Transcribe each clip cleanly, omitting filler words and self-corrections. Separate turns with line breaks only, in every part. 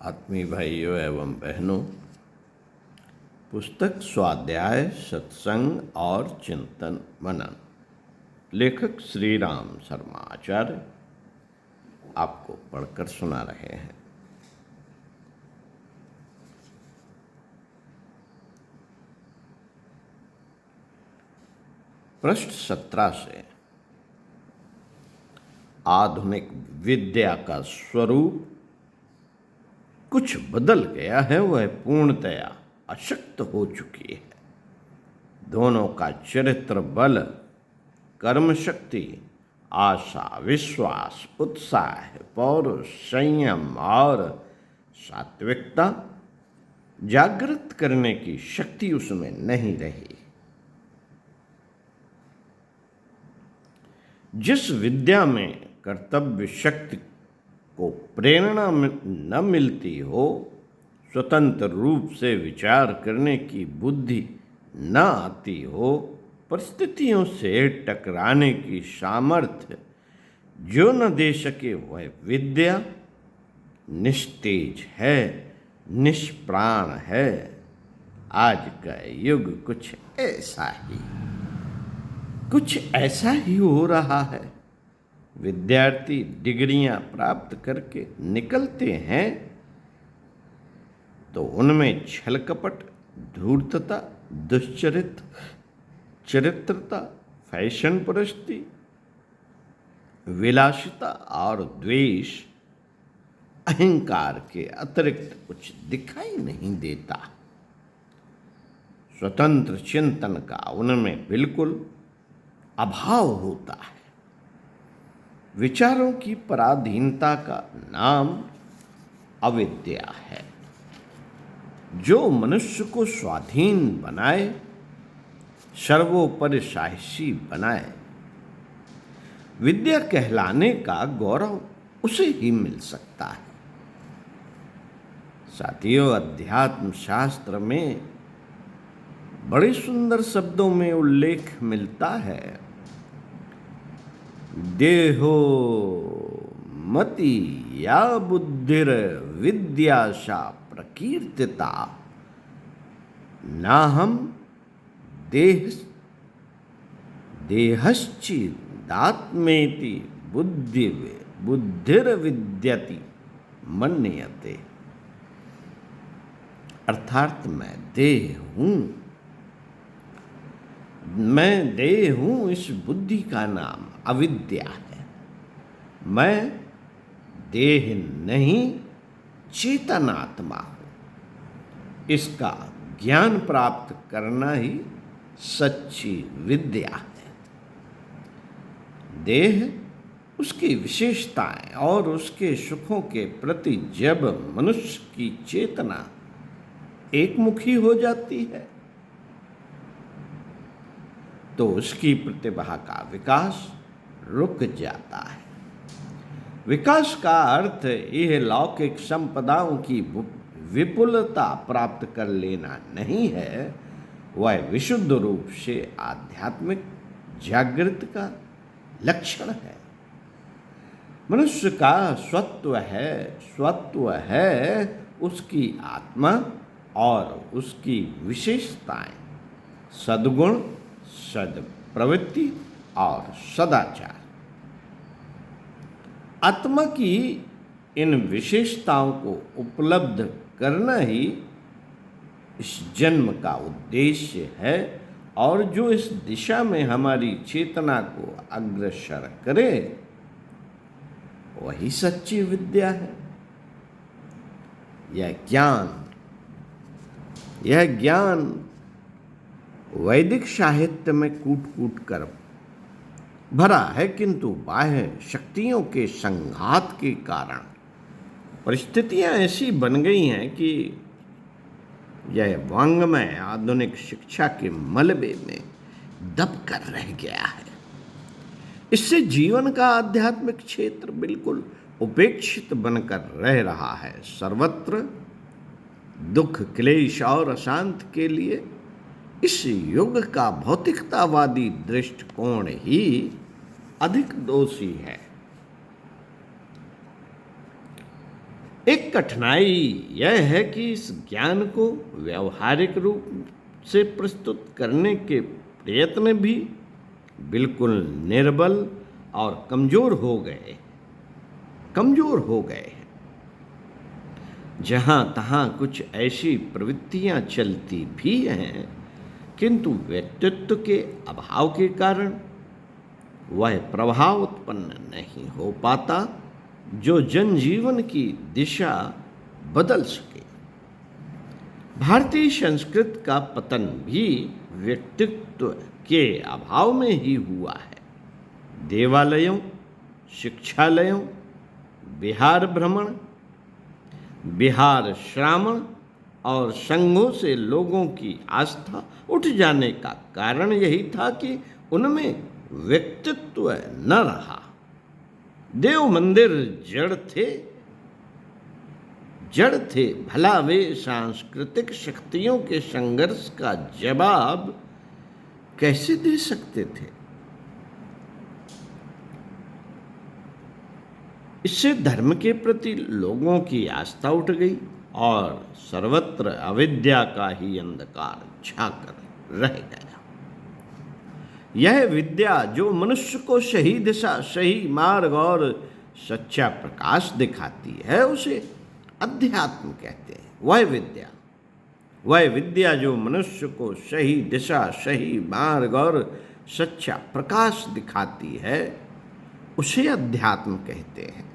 आत्मीय भाइयों एवं बहनों, पुस्तक स्वाध्याय सत्संग और चिंतन मनन, लेखक श्री राम शर्मा आचार्य आपको पढ़कर सुना रहे हैं। पृष्ठ 17 से आधुनिक विद्या का स्वरूप कुछ बदल गया है, वह पूर्णतया अशक्त हो चुकी है। दोनों का चरित्र बल, कर्म शक्ति, आशा, विश्वास, उत्साह, पौरुष, संयम और सात्विकता जागृत करने की शक्ति उसमें नहीं रही। जिस विद्या में कर्तव्य शक्ति को प्रेरणा न मिलती हो, स्वतंत्र रूप से विचार करने की बुद्धि न आती हो, परिस्थितियों से टकराने की सामर्थ्य जो न दे सके, वह विद्या निस्तेज है, निष्प्राण है। आज का युग कुछ ऐसा ही हो रहा है। विद्यार्थी डिग्रियां प्राप्त करके निकलते हैं तो उनमें छल कपट, धूर्तता, चरित्रता, फैशन परस्ती, विलासिता और द्वेष, अहंकार के अतिरिक्त कुछ दिखाई नहीं देता। स्वतंत्र चिंतन का उनमें बिल्कुल अभाव होता है। विचारों की पराधीनता का नाम अविद्या है, जो मनुष्य को स्वाधीन बनाए, सर्वोपरि साहसी बनाए। विद्या कहलाने का गौरव उसे ही मिल सकता है। साथियों, अध्यात्म शास्त्र में बड़े सुंदर शब्दों में उल्लेख मिलता है, देहो मति या बुद्धिर विद्याशा प्रकीर्तिता, नाहम देहश्चिदात्मेति बुद्धिर विद्यति मन्यते। अर्थात मैं देह हूँ, इस बुद्धि का नाम अविद्या है। मैं देह नहीं, चेतनात्मा हूँ। इसका ज्ञान प्राप्त करना ही सच्ची विद्या है। देह, उसकी विशेषताएं और उसके सुखों के प्रति जब मनुष्य की चेतना एकमुखी हो जाती है तो उसकी प्रतिभा का विकास रुक जाता है। विकास का अर्थ यह लौकिक संपदाओं की विपुलता प्राप्त कर लेना नहीं है, वह विशुद्ध रूप से आध्यात्मिक जागृति का लक्षण है। मनुष्य का स्वत्व है उसकी आत्मा और उसकी विशेषताएं, सद्गुण, सद्प्रवृत्ति और सदाचार। आत्मा की इन विशेषताओं को उपलब्ध करना ही इस जन्म का उद्देश्य है, और जो इस दिशा में हमारी चेतना को अग्रसर करे वही सच्ची विद्या है। यह ज्ञान वैदिक साहित्य में कूट कर भरा है, किंतु बाह्य शक्तियों के संघात के कारण परिस्थितियां ऐसी बन गई हैं कि यह वांग्मय आधुनिक शिक्षा के मलबे में दब कर रह गया है। इससे जीवन का आध्यात्मिक क्षेत्र बिल्कुल उपेक्षित बनकर रह रहा है। सर्वत्र दुख, क्लेश और अशांति के लिए इस युग का भौतिकतावादी दृष्टिकोण ही अधिक दोषी है। एक कठिनाई यह है कि इस ज्ञान को व्यवहारिक रूप से प्रस्तुत करने के प्रयत्न भी बिल्कुल निर्बल और कमजोर हो गए हैं। जहाँ तहाँ कुछ ऐसी प्रवृत्तियाँ चलती भी हैं, किंतु व्यक्तित्व के अभाव के कारण वह प्रभाव उत्पन्न नहीं हो पाता जो जनजीवन की दिशा बदल सके। भारतीय संस्कृति का पतन भी व्यक्तित्व के अभाव में ही हुआ है। देवालयों, शिक्षालयों, विहार भ्रमण, विहार श्रावण और संघों से लोगों की आस्था उठ जाने का कारण यही था कि उनमें व्यक्तित्व न रहा। देव मंदिर जड़ थे, भला वे सांस्कृतिक शक्तियों के संघर्ष का जवाब कैसे दे सकते थे? इससे धर्म के प्रति लोगों की आस्था उठ गई और सर्वत्र अविद्या का ही अंधकार छाकर रह गया। यह विद्या जो मनुष्य को सही दिशा, सही मार्ग और सच्चा प्रकाश दिखाती है, उसे अध्यात्म कहते हैं। वह विद्या जो मनुष्य को सही दिशा, सही मार्ग और सच्चा प्रकाश दिखाती है, उसे अध्यात्म कहते हैं।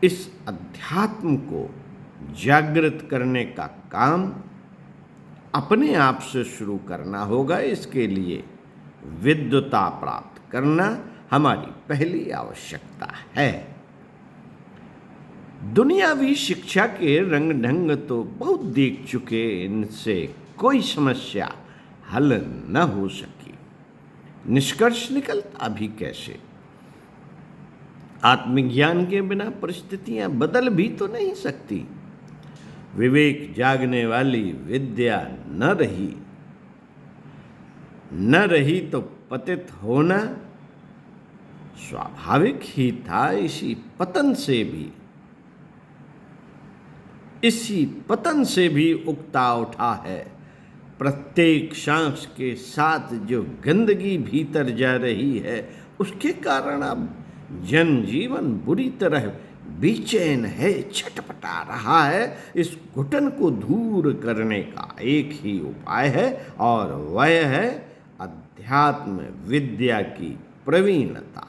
इस अध्यात्म को जागृत करने का काम अपने आप से शुरू करना होगा। इसके लिए विद्वता प्राप्त करना हमारी पहली आवश्यकता है। दुनियावी शिक्षा के रंग ढंग तो बहुत देख चुके, इनसे कोई समस्या हल न हो सकी। निष्कर्ष निकलता भी कैसे? आत्मज्ञान के बिना परिस्थितियां बदल भी तो नहीं सकती। विवेक जागने वाली विद्या न रही तो पतित होना स्वाभाविक ही था। इसी पतन से भी उगता उठा है। प्रत्येक सांस के साथ जो गंदगी भीतर जा रही है, उसके कारण अब जनजीवन बुरी तरह बेचैन है, छटपटा रहा है। इस घुटन को दूर करने का एक ही उपाय है और वह है अध्यात्म विद्या की प्रवीणता।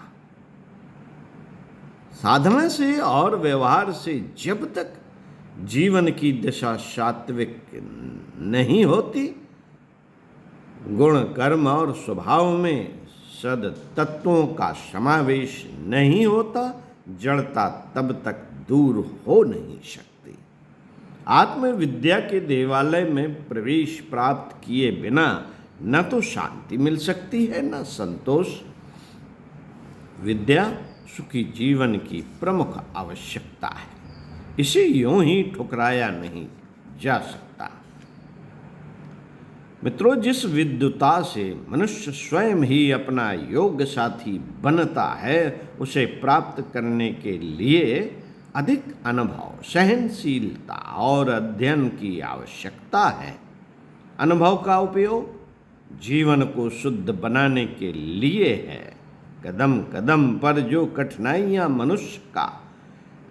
साधना से और व्यवहार से जब तक जीवन की दिशा सात्विक नहीं होती, गुण, कर्म और स्वभाव में सद तत्वों का समावेश नहीं होता, जड़ता तब तक दूर हो नहीं सकती। आत्मविद्या के देवालय में प्रवेश प्राप्त किए बिना न तो शांति मिल सकती है, न संतोष। विद्या सुखी जीवन की प्रमुख आवश्यकता है। इसे यूं ही ठुकराया नहीं जा सकता। मित्रों, जिस विद्वता से मनुष्य स्वयं ही अपना योग्य साथी बनता है, उसे प्राप्त करने के लिए अधिक अनुभव, सहनशीलता और अध्ययन की आवश्यकता है। अनुभव का उपयोग जीवन को शुद्ध बनाने के लिए है। कदम कदम पर जो कठिनाइयाँ मनुष्य का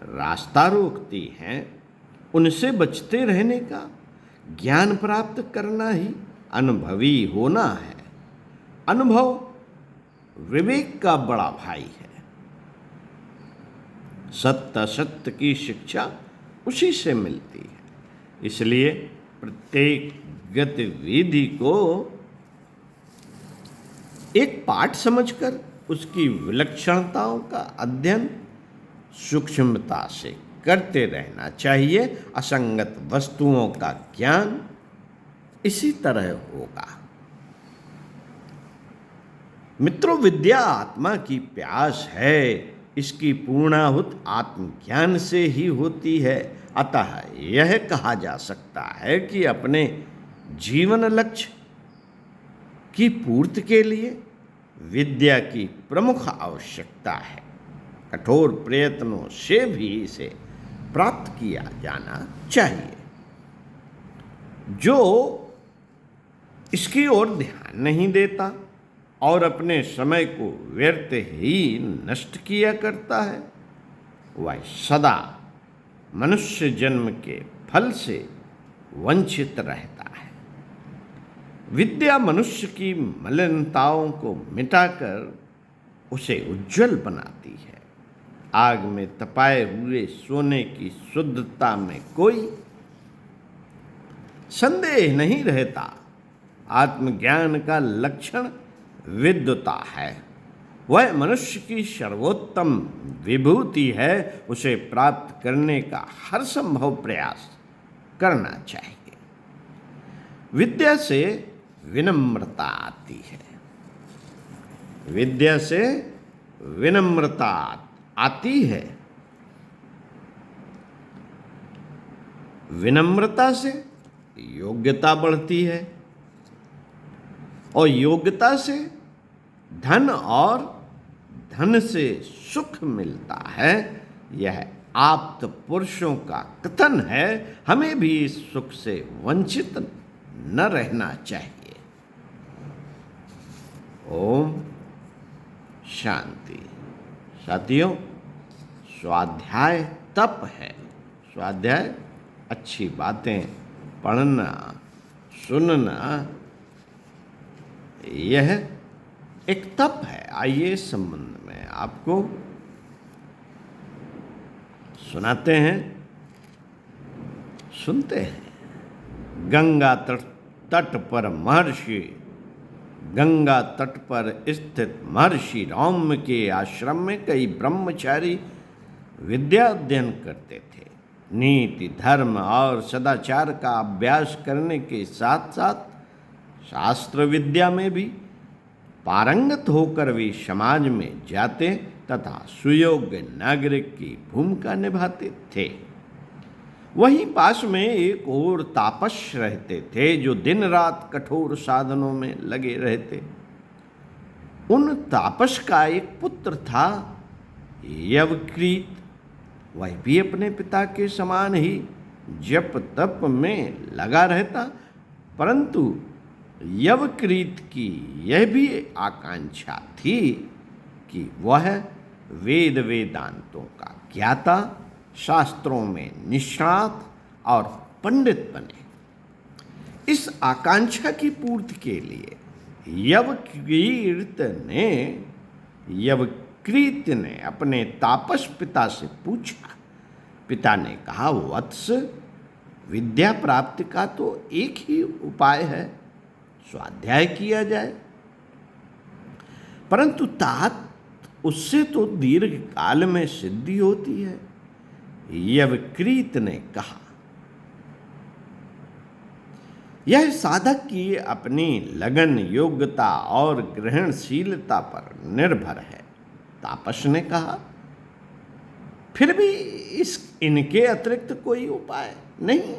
रास्ता रोकती हैं, उनसे बचते रहने का ज्ञान प्राप्त करना ही अनुभवी होना है। अनुभव विवेक का बड़ा भाई है। सत्य असत्य की शिक्षा उसी से मिलती है। इसलिए प्रत्येक गतिविधि को एक पाठ समझकर उसकी विलक्षणताओं का अध्ययन सूक्ष्मता से करते रहना चाहिए। असंगत वस्तुओं का ज्ञान इसी तरह होगा। मित्रों, विद्या आत्मा की प्यास है। इसकी पूर्णाहुत आत्मज्ञान से ही होती है। अतः यह कहा जा सकता है कि अपने जीवन लक्ष्य की पूर्ति के लिए विद्या की प्रमुख आवश्यकता है। कठोर प्रयत्नों से भी इसे प्राप्त किया जाना चाहिए। जो इसकी ओर ध्यान नहीं देता और अपने समय को व्यर्थ ही नष्ट किया करता है, वह सदा मनुष्य जन्म के फल से वंचित रहता है। विद्या मनुष्य की मलिनताओं को मिटाकर उसे उज्जवल बनाती है। आग में तपाए हुए सोने की शुद्धता में कोई संदेह नहीं रहता। आत्मज्ञान का लक्षण विद्वता है। वह मनुष्य की सर्वोत्तम विभूति है। उसे प्राप्त करने का हर संभव प्रयास करना चाहिए। विद्या से विनम्रता आती है। विद्या से विनम्रता आती है। विनम्रता से योग्यता बढ़ती है और योग्यता से धन और धन से सुख मिलता है। यह आप्त पुरुषों का कथन है। हमें भी इस सुख से वंचित न रहना चाहिए। ओम शांति। साथियों, स्वाध्याय तप है। स्वाध्याय अच्छी बातें पढ़ना, सुनना, यह एक तप है। आइए इस संबंध में आपको सुनाते हैं, सुनते हैं। गंगा तट पर महर्षि, गंगा तट पर स्थित महर्षि रौम्य के आश्रम में कई ब्रह्मचारी विद्या अध्ययन करते थे। नीति, धर्म और सदाचार का अभ्यास करने के साथ साथ शास्त्र विद्या में भी पारंगत होकर वे समाज में जाते तथा सुयोग्य नागरिक की भूमिका निभाते थे। वहीं पास में एक और तापस रहते थे जो दिन रात कठोर साधनों में लगे रहते। उन तापस का एक पुत्र था, यवकृत। वह भी अपने पिता के समान ही जप तप में लगा रहता, परंतु यवकृत की यह भी आकांक्षा थी कि वह वेद वेदांतों का ज्ञाता, शास्त्रों में निष्णात और पंडित बने। इस आकांक्षा की पूर्ति के लिए यवकृत ने अपने तापस पिता से पूछा। पिता ने कहा, वत्स, विद्या प्राप्ति का तो एक ही उपाय है, स्वाध्याय किया जाए। परंतु तात, उससे तो दीर्घ काल में सिद्धि होती है। यवकृत ने कहा, यह साधक की अपनी लगन, योग्यता और ग्रहणशीलता पर निर्भर है। तापस ने कहा, फिर भी इनके अतिरिक्त कोई उपाय नहीं।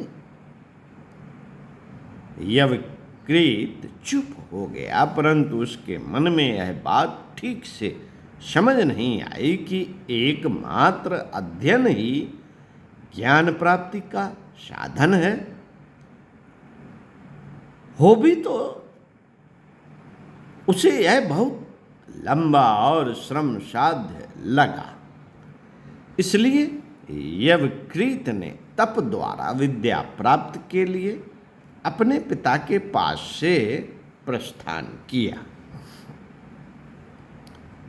यवकृत चुप हो गया, परंतु उसके मन में यह बात ठीक से समझ नहीं आई कि एकमात्र अध्ययन ही ज्ञान प्राप्ति का साधन है। हो भी तो उसे यह बहुत लंबा और श्रम साध्य लगा। इसलिए यवकृत ने तप द्वारा विद्या प्राप्त के लिए अपने पिता के पास से प्रस्थान किया।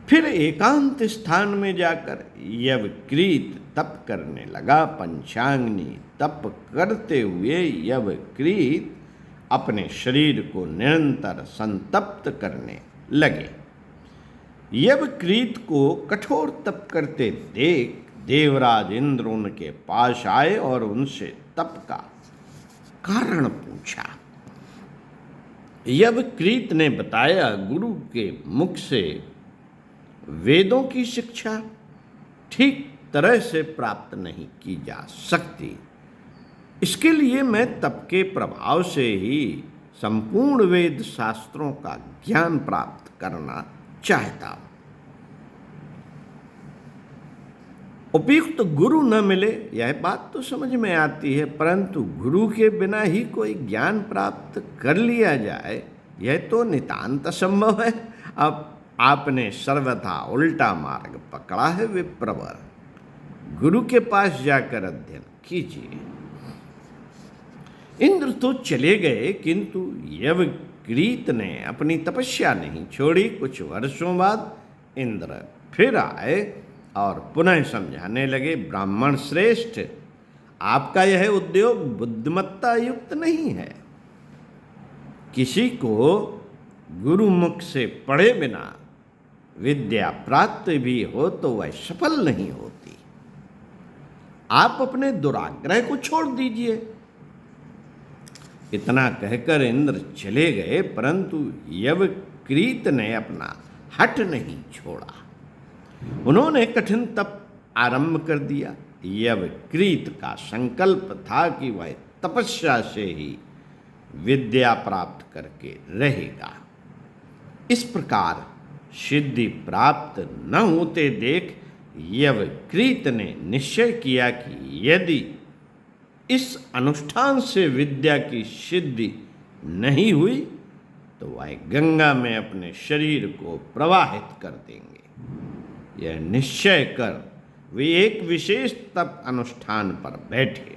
फिर एकांत स्थान में जाकर यवकृत तप करने लगा। पंचाग्नि तप करते हुए यवकृत अपने शरीर को निरंतर संतप्त करने लगे। यवकृत को कठोर तप करते देख देवराज इंद्र उनके पास आए और उनसे तप का कारण पूछा। यवकृत ने बताया, गुरु के मुख से वेदों की शिक्षा ठीक तरह से प्राप्त नहीं की जा सकती। इसके लिए मैं तप के प्रभाव से ही संपूर्ण वेद शास्त्रों का ज्ञान प्राप्त करना चाहता हूं। उपयुक्त गुरु न मिले, यह बात तो समझ में आती है, परंतु गुरु के बिना ही कोई ज्ञान प्राप्त कर लिया जाए, यह तो नितांत असंभव है। अब आपने सर्वथा उल्टा मार्ग पकड़ा है विप्रवर। गुरु के पास जाकर अध्ययन कीजिए। इंद्र तो चले गए, किंतु यवकृत ने अपनी तपस्या नहीं छोड़ी। कुछ वर्षों बाद इंद्र फिर आए और पुनः समझाने लगे, ब्राह्मण श्रेष्ठ, आपका यह उद्योग बुद्धिमत्ता युक्त नहीं है। किसी को गुरुमुख से पढ़े बिना विद्या प्राप्त भी हो तो वह सफल नहीं होती। आप अपने दुराग्रह को छोड़ दीजिए। इतना कहकर इंद्र चले गए, परंतु यवकृत ने अपना हठ नहीं छोड़ा। उन्होंने कठिन तप आरंभ कर दिया। यवकृत का संकल्प था कि वह तपस्या से ही विद्या प्राप्त करके रहेगा। इस प्रकार सिद्धि प्राप्त न होते देख यवकृत ने निश्चय किया कि यदि इस अनुष्ठान से विद्या की सिद्धि नहीं हुई तो वह गंगा में अपने शरीर को प्रवाहित कर देंगे। यह निश्चय कर वे एक विशेष तप अनुष्ठान पर बैठे।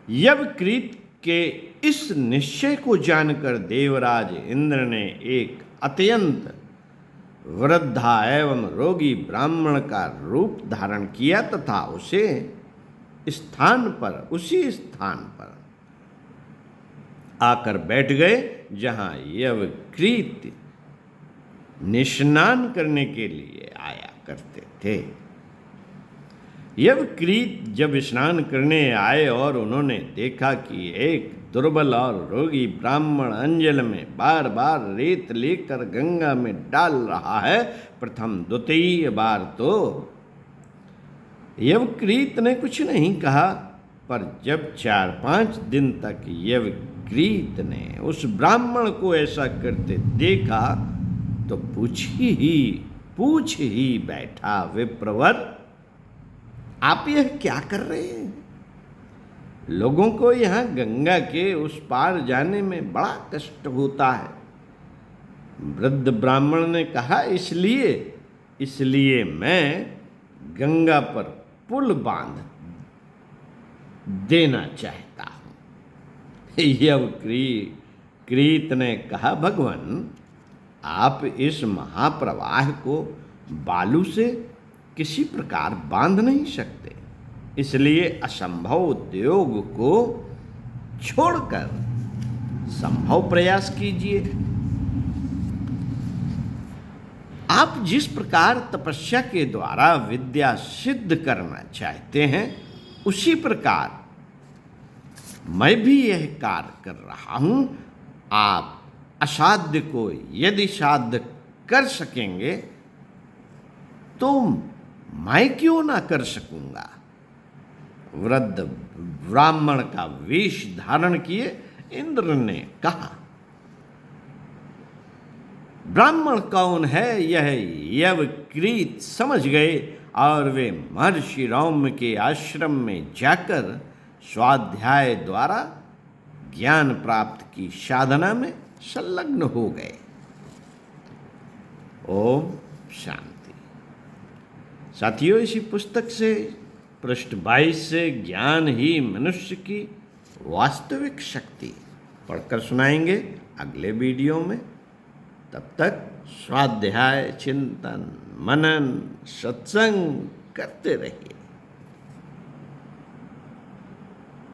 यवकृत के इस निश्चय को जानकर देवराज इंद्र ने एक अत्यंत वृद्धा एवं रोगी ब्राह्मण का रूप धारण किया तथा उसी स्थान पर आकर बैठ गए जहां यवकृत निस्नान करने के लिए आया करते थे। यवकृत जब स्नान करने आए और उन्होंने देखा कि एक दुर्बल और रोगी ब्राह्मण अंजल में बार बार रेत लेकर गंगा में डाल रहा है, प्रथम द्वितीय बार तो यवकृत ने कुछ नहीं कहा, पर जब 4-5 दिन तक यवकृत ने उस ब्राह्मण को ऐसा करते देखा तो पूछ ही बैठा, विप्रवर, आप यह क्या कर रहे हैं? लोगों को यहाँ गंगा के उस पार जाने में बड़ा कष्ट होता है। वृद्ध ब्राह्मण ने कहा, इसलिए मैं गंगा पर पुल बांध देना चाहता हूँ। यवकृत ने कहा, भगवान, आप इस महाप्रवाह को बालू से किसी प्रकार बांध नहीं सकते, इसलिए असंभव उद्योग को छोड़कर संभव प्रयास कीजिए। आप जिस प्रकार तपस्या के द्वारा विद्या सिद्ध करना चाहते हैं, उसी प्रकार मैं भी यह कार्य कर रहा हूं। आप असाध्य को यदि साध्य कर सकेंगे तो मैं क्यों ना कर सकूंगा। वृद्ध ब्राह्मण का वेश धारण किए इंद्र ने कहा, ब्राह्मण कौन है यह यवकृत समझ गए और वे महर्षि रौम्य के आश्रम में जाकर स्वाध्याय द्वारा ज्ञान प्राप्त की साधना में संलग्न हो गए। ओम शांति। साथियों, इसी पुस्तक से पृष्ठ 22 से ज्ञान ही मनुष्य की वास्तविक शक्ति पढ़कर सुनाएंगे अगले वीडियो में। तब तक स्वाध्याय, चिंतन, मनन, सत्संग करते रहिए।